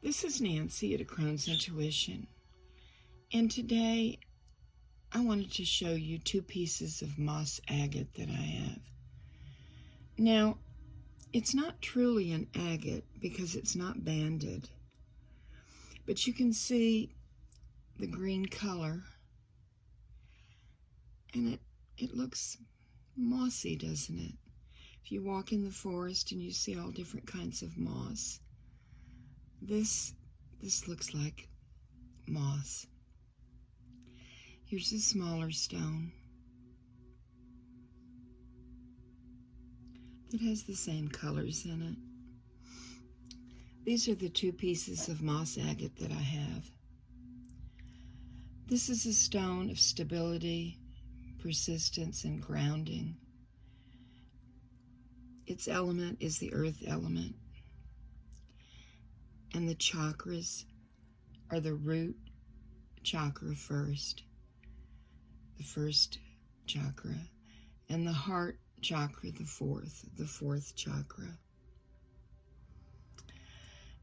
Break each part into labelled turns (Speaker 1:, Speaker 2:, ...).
Speaker 1: This is Nancy at A Crone's Intuition, and today I wanted to show you two pieces of moss agate that I have. Now, it's not truly an agate because it's not banded, but you can see the green color, and it looks mossy, doesn't it? If you walk in the forest and you see all different kinds of moss, this looks like moss. Here's a smaller stone that has the same colors in it. These are the two pieces of moss agate that I have. This is a stone of stability, persistence, and grounding. Its element is the earth element. And the chakras are the root chakra first, the first chakra, and the heart chakra, the fourth chakra.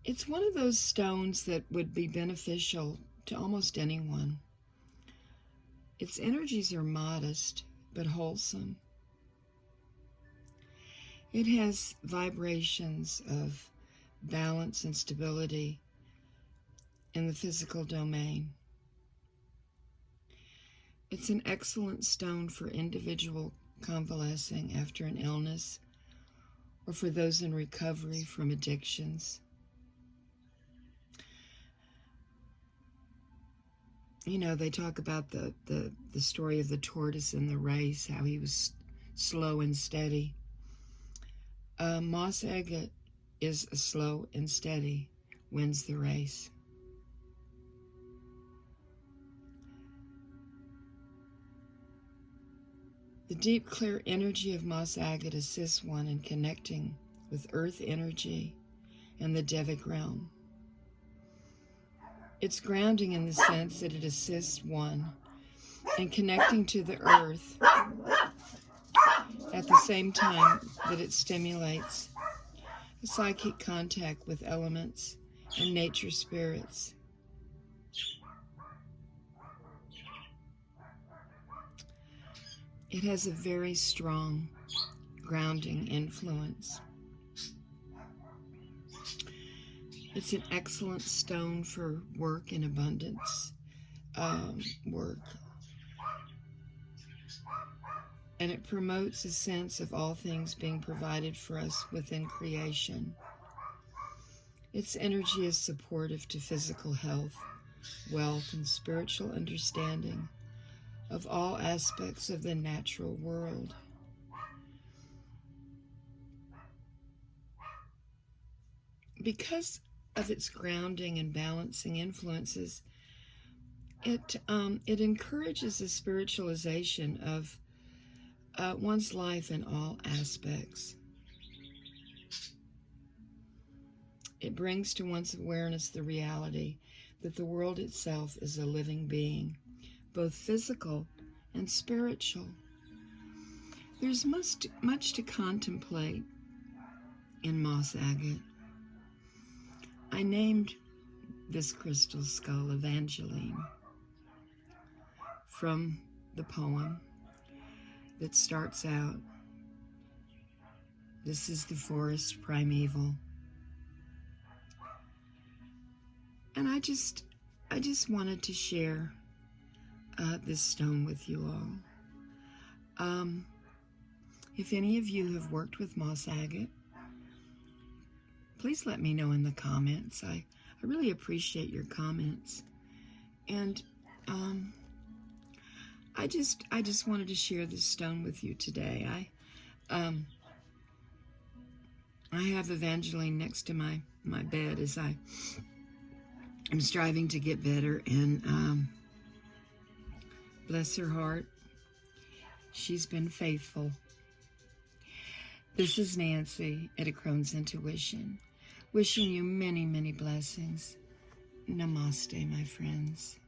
Speaker 1: It's one of those stones that would be beneficial to almost anyone. Its energies are modest but wholesome. It has vibrations of balance and stability in the physical domain. It's an excellent stone for individual convalescing after an illness or for those in recovery from addictions. You know, they talk about the story of the tortoise in the race, how he was slow and steady. Moss agate is a slow and steady, wins the race. The deep, clear energy of moss agate assists one in connecting with earth energy and the Devic realm. It's grounding in the sense that it assists one in connecting to the earth at the same time that it stimulates a psychic contact with elements and nature spirits. It has a very strong grounding influence. It's an excellent stone for work and abundance work. And it promotes a sense of all things being provided for us within creation. Its energy is supportive to physical health, wealth, and spiritual understanding of all aspects of the natural world. Because of its grounding and balancing influences, it encourages the spiritualization of one's life in all aspects. It brings to one's awareness the reality that the world itself is a living being, both physical and spiritual. There's much to contemplate in moss agate. I named this crystal skull Evangeline from the poem that starts out, "This is the forest primeval." And I just wanted to share this stone with you all. If any of you have worked with moss agate, please let me know in the comments. I really appreciate your comments. And I just wanted to share this stone with you today. I have Evangeline next to my bed as I'm striving to get better, and bless her heart, she's been faithful. This is Nancy at A Crone's Intuition, wishing you many, many blessings. Namaste, my friends.